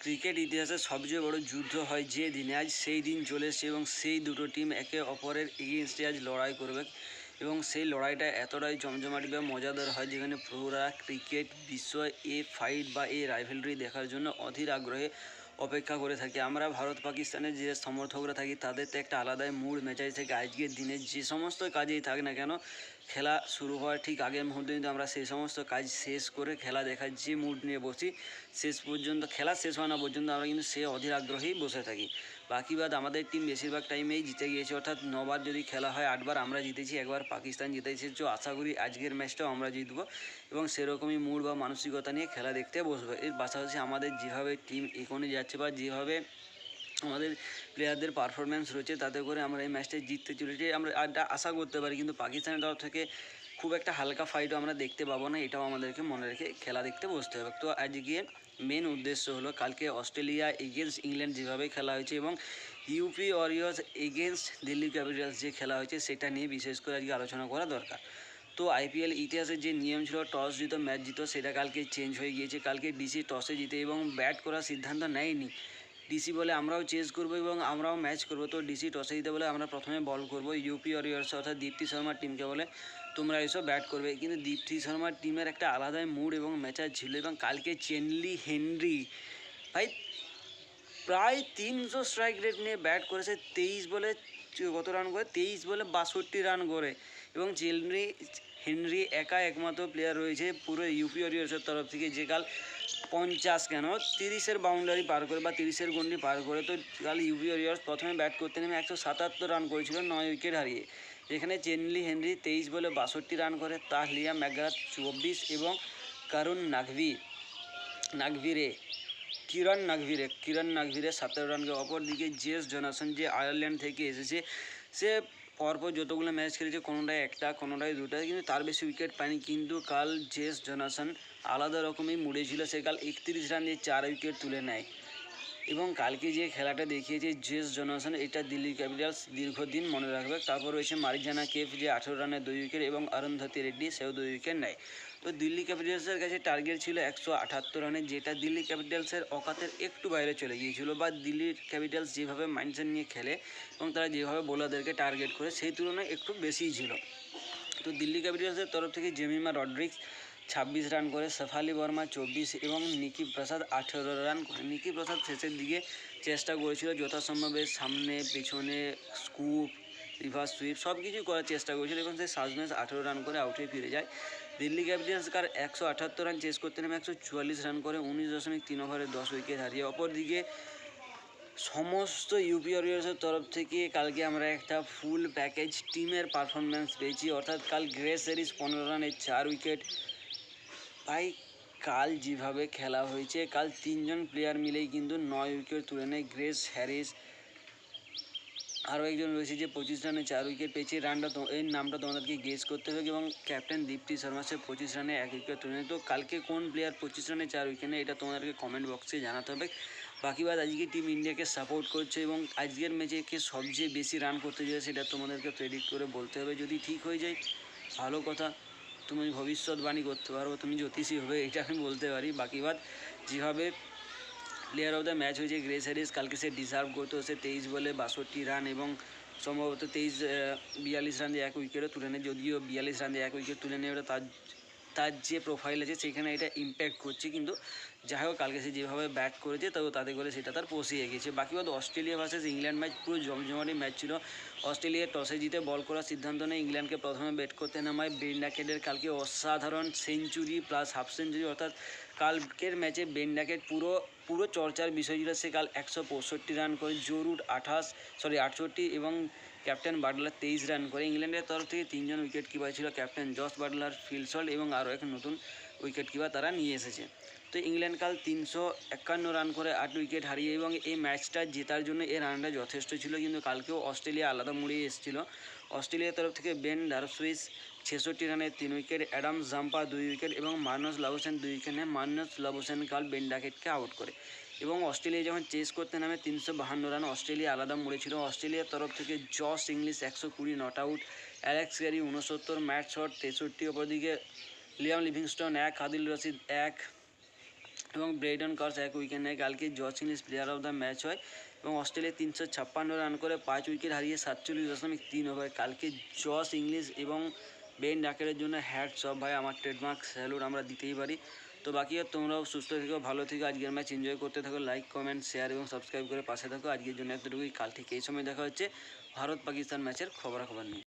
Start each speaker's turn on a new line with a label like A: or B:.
A: Cricket ইতিহাসে সবচেয়ে বড় যুদ্ধ হয় যে দিনে, আজ সেই দিন চলে এসেছে এবং সেই দুটো টিম একে অপরের এগেনস্টে আজ লড়াই করবে এবং সেই লড়াইটা এতটাই জমজমাটি বা মজাদার হয় যেখানে প্রৌঢ়রা ক্রিকেট বিশ্ব এই ফাইট বা এই রাইভেলরি দেখার জন্য অধীর আগ্রহে অপেক্ষা করে থাকে। আমরা ভারত পাকিস্তানের যে সমর্থকরা থাকি তাদের তো একটা আলাদাই মুড মেজাজ থাকে। আজকের দিনে যে সমস্ত কাজেই থাক না কেন, খেলা শুরু হওয়ার ঠিক আগের মুহূর্তে কিন্তু আমরা সেই সমস্ত কাজ শেষ করে খেলা দেখার যে মুড নিয়ে বসি, শেষ পর্যন্ত খেলা শেষ হয় না পর্যন্ত আমরা কিন্তু সে অধীর আগ্রহেই বসে থাকি। বাকি বাদ আমাদের টিম বেশিরভাগ টাইমেই জিতে গিয়েছে, অর্থাৎ 9বার যদি খেলা হয় 8বার আমরা জিতেছি, একবার পাকিস্তান জিতেছে। তো আশা করি আজকের ম্যাচটাও আমরা জিতবো এবং সেরকমই মুড বা মানসিকতা নিয়ে খেলা দেখতে বসবো। এর পাশাপাশি আমাদের যেভাবে টিম এগোনে যাচ্ছে বা যেভাবে আমাদের প্লেয়ারদের পারফরম্যান্স রয়েছে তাতে করে আমরা এই ম্যাচটা জিততে চলেছি, আমরা আশা করতে পারি। কিন্তু পাকিস্তানের তরফ থেকে খুব একটা হালকা ফাইটও আমরা দেখতে পাবো না, এটাও আমাদেরকে মনে রেখে খেলা দেখতে বসতে হবে। তো আজকে মেন উদ্দেশ্য হলো কালকে অস্ট্রেলিয়া এগেনস্ট ইংল্যান্ড যেভাবে খেলা হয়েছে এবং UP Warriors against Delhi Capitals যে খেলা হয়েছে সেটা নিয়ে বিশেষ করে আজকে আলোচনা করা দরকার। তো আইপিএল ইতিহাসের যে নিয়ম ছিল টস জিত ম্যাচ জিত, সেটা কালকে চেঞ্জ হয়ে গিয়েছে। কালকে ডিসি টসে জিতে এবং ব্যাট করার সিদ্ধান্ত নেয়নি। ডিসি বলে আমরাও চেস করবো এবং আমরাও ম্যাচ করবো। তো ডিসি টসে জিতে বলে আমরা প্রথমে বল করবো। ইউপি ওয়ারিয়র্স অর্থাৎ দীপ্তি শর্মার টিমকে বলে তোমরা এসো ব্যাট করবে। কিন্তু দীপ্তি শর্মার টিমের একটা আলাদাই মুড এবং ম্যাচার ছিল এবং কালকে চেনলি হেনরি ভাই প্রায় 300 স্ট্রাইক রেট নিয়ে ব্যাট করেছে। 23 বলে কত রান করে, 23 বলে 62 রান করে এবং হেনরি একা একমাত্র প্লেয়ার রয়েছে পুরো ইউপি ওয়ারিয়র্সের তরফ থেকে যে কাল 50 কেন 30-এর বাউন্ডারি পার করে বা 30-এর গন্ডি পার করে। তো কাল ইউপি ওয়ারিয়র্স প্রথমে ব্যাট করতে নেমে 177 রান করেছিল 9 উইকেট হারিয়ে, যেখানে চেনলি হেনরি 23 বলে 62 রান করে, তাহলিয়া ম্যাকগ্রাথ 24 এবং কারুণ কিরণ নাগভিরে 17 রানকে। অপরদিকে জেস জনাসন যে আয়ারল্যান্ড থেকে এসেছে, সে পরপর যতগুলো ম্যাচ খেলেছে কোনোটায় একটা কোনোটায় দুটা, কিন্তু তার বেশি উইকেট পায়নি। কিন্তু কাল জেস জনাসন আলাদা রকমই মুডে ছিল, সে কাল 31 রান দিয়ে 4 উইকেট তুলে নেয় এবং কালকে যে খেলাটা দেখিয়েছে জেস জনসন, এটা দিল্লি ক্যাপিটালস দীর্ঘদিন মনে রাখবে। তারপর রয়েছে মারিজানা কেফ যে 18 রানে 2 উইকেট এবং অরুন্ধতী রেড্ডি সেও 2 উইকেট নেয়। তো দিল্লি ক্যাপিটালসের কাছে টার্গেট ছিল 178 রানে, যেটা দিল্লি ক্যাপিটালসের অকাতের একটু বাইরে চলে গিয়েছিল। বা দিল্লি ক্যাপিটালস যেভাবে মাইন্ডসেট নিয়ে খেলে এবং তারা যেভাবে বোলারদেরকে টার্গেট করে সেই তুলনায় একটু বেশিই ছিল। তো দিল্লি ক্যাপিটালসের তরফ থেকে জেমিমা রড্রিক্স 26 রান করে, শেফালি বর্মা 24 এবং নিকি প্রসাদ 18 রান করে। নিকি প্রসাদ শেষের দিকে চেষ্টা করেছিল যথাসম্ভবে সামনে পেছনে স্কুপ রিভার্স সুইপ সব কিছুই করার চেষ্টা করেছিল এবং সে শেষমেশ 18 রান করে আউট হয়ে ফিরে যায়। দিল্লি ক্যাপিটালস কার 178 রান চেস করতে নেমে 144 রান করে 19.3 ওভারে 10 উইকেট হারিয়ে। অপরদিকে সমস্ত ইউপি ওয়ারিয়র্সের তরফ থেকে কালকে আমরা একটা ফুল প্যাকেজ টিমের পারফরমেন্স পেয়েছি, অর্থাৎ কাল গ্রেস হ্যারিস 15 রানে 4 উইকেট। ভাই কাল যেভাবে খেলা হয়েছে, কাল 3জন প্লেয়ার মিলেই কিন্তু 9 উইকেট তুলে নেয়। গ্রেস হ্যারিস, আরও একজন রয়েছে যে 25 রানে 4 উইকেট পেয়েছে, এর নামটা তোমাদেরকে গেস করতে হবে এবং ক্যাপ্টেন দীপ্তি শর্মা সে 25 রানে 1 উইকেট তুলে নেয়। তো কালকে কোন প্লেয়ার 25 রানে 4 উইকেট নেয় এটা তোমাদেরকে কমেন্ট বক্সে জানাতে হবে। বাকি বাদ আজকে টিম ইন্ডিয়াকে সাপোর্ট করছে এবং আজকের ম্যাচে কে সবচেয়ে বেশি রান করতে যায় সেটা তোমাদেরকে প্রেডিক্ট করে বলতে হবে। যদি ঠিক হয়ে যায় ভালো কথা, তুমি ভবিষ্যৎবাণী করতে পারো, তুমি জ্যোতিষী হবে, এটা আমি বলতে পারি। বাকি বাদ যেভাবে প্লেয়ার অফ দ্য ম্যাচ হয়েছে গ্রেস হ্যারিস, কালকে সে ডিজার্ভ করতো। সে 23 বলে 62 রান এবং সম্ভবত 42 রান দিয়ে 1 উইকেটও তুলে নেয়। যদিও 42 রান দিয়ে 1 উইকেট তুলে নেয় ওটা তার যে প্রোফাইল আছে সেখানে এটা ইম্প্যাক্ট করছে, কিন্তু যাই হোক কালকে সে যেভাবে ব্যাট করেছে তাতে করে সেটা তার পোষিয়ে গেছে। বাকি বাদ অস্ট্রেলিয়া ভার্সেস ইংল্যান্ড ম্যাচ পুরো জমজমাটি ম্যাচ ছিল। অস্ট্রেলিয়া টসে জিতে বল করার সিদ্ধান্ত নেয়, ইংল্যান্ডকে প্রথমে ব্যাট করতে নামায়। বেন ডাকেটের কালকে অসাধারণ সেঞ্চুরি প্লাস হাফ সেঞ্চুরি, অর্থাৎ কালকের ম্যাচে বেন ডাকেট পুরো চর্চার বিষয় ছিল। সে কাল 165 রান করে, জরুর 68 এবং ক্যাপ্টেন বাটলার 23 রান করে। ইংল্যান্ডের তরফ থেকে 3জন উইকেট কিপার ছিল, captain Jos Buttler, Phil Salt এবং আরও এক নতুন উইকেট কিপার তারা নিয়ে এসেছে। তো ইংল্যান্ড কাল 351 রান করে 8 উইকেট হারিয়ে এবং এই ম্যাচটা জেতার জন্য এই রানটা যথেষ্ট ছিল। কিন্তু কালকেও অস্ট্রেলিয়া আলাদা মুড়িয়ে এসেছিল। অস্ট্রেলিয়ার তরফ থেকে বেন ডারসুইস 66 রানে 3 উইকেট, অ্যাডাম জাম্পা 2 উইকেট এবং মার্নাস লাবুসেন 2 উইকেট নেয়। মার্নাস লাবুসেন কাল বেন ডাকেটকে আউট করে এবং অস্ট্রেলিয়া যখন চেস করতে নামে 352 রান অস্ট্রেলিয়া আলাদা মুড়ে ছিল। অস্ট্রেলিয়ার তরফ থেকে Josh Inglis 120 not out, Alex Carey 69, Matt Short 63। অপরদিকে লিয়াম লিভিংস্টন 1, আদিল রশিদ 1, এবং ব্রেডন কার্স 1 উইকেট নেয়। কালকে Jos English player of the match হয় এবং অস্ট্রেলিয়া 356 রান করে 5 উইকেট হারিয়ে 47.3 ওভার। কালকে জস ইংলিশ এবং বেন ডাকেরের জন্য হ্যাটস অফ ভাই, আমার ট্রেডমার্ক স্যালুট আমরা দিতেই পারি। তো বাকি আর তোমরাও সুস্থ থেকো, ভালো থেকো, আজকের ম্যাচ এনজয় করতে থাকো, লাইক কমেন্ট শেয়ার এবং সাবস্ক্রাইব করে পাশে থাকো। আজকের জন্য এতটুকুই, কাল ঠিক এই সময় দেখা হচ্ছে ভারত পাকিস্তান ম্যাচের খবরাখবর নিয়ে।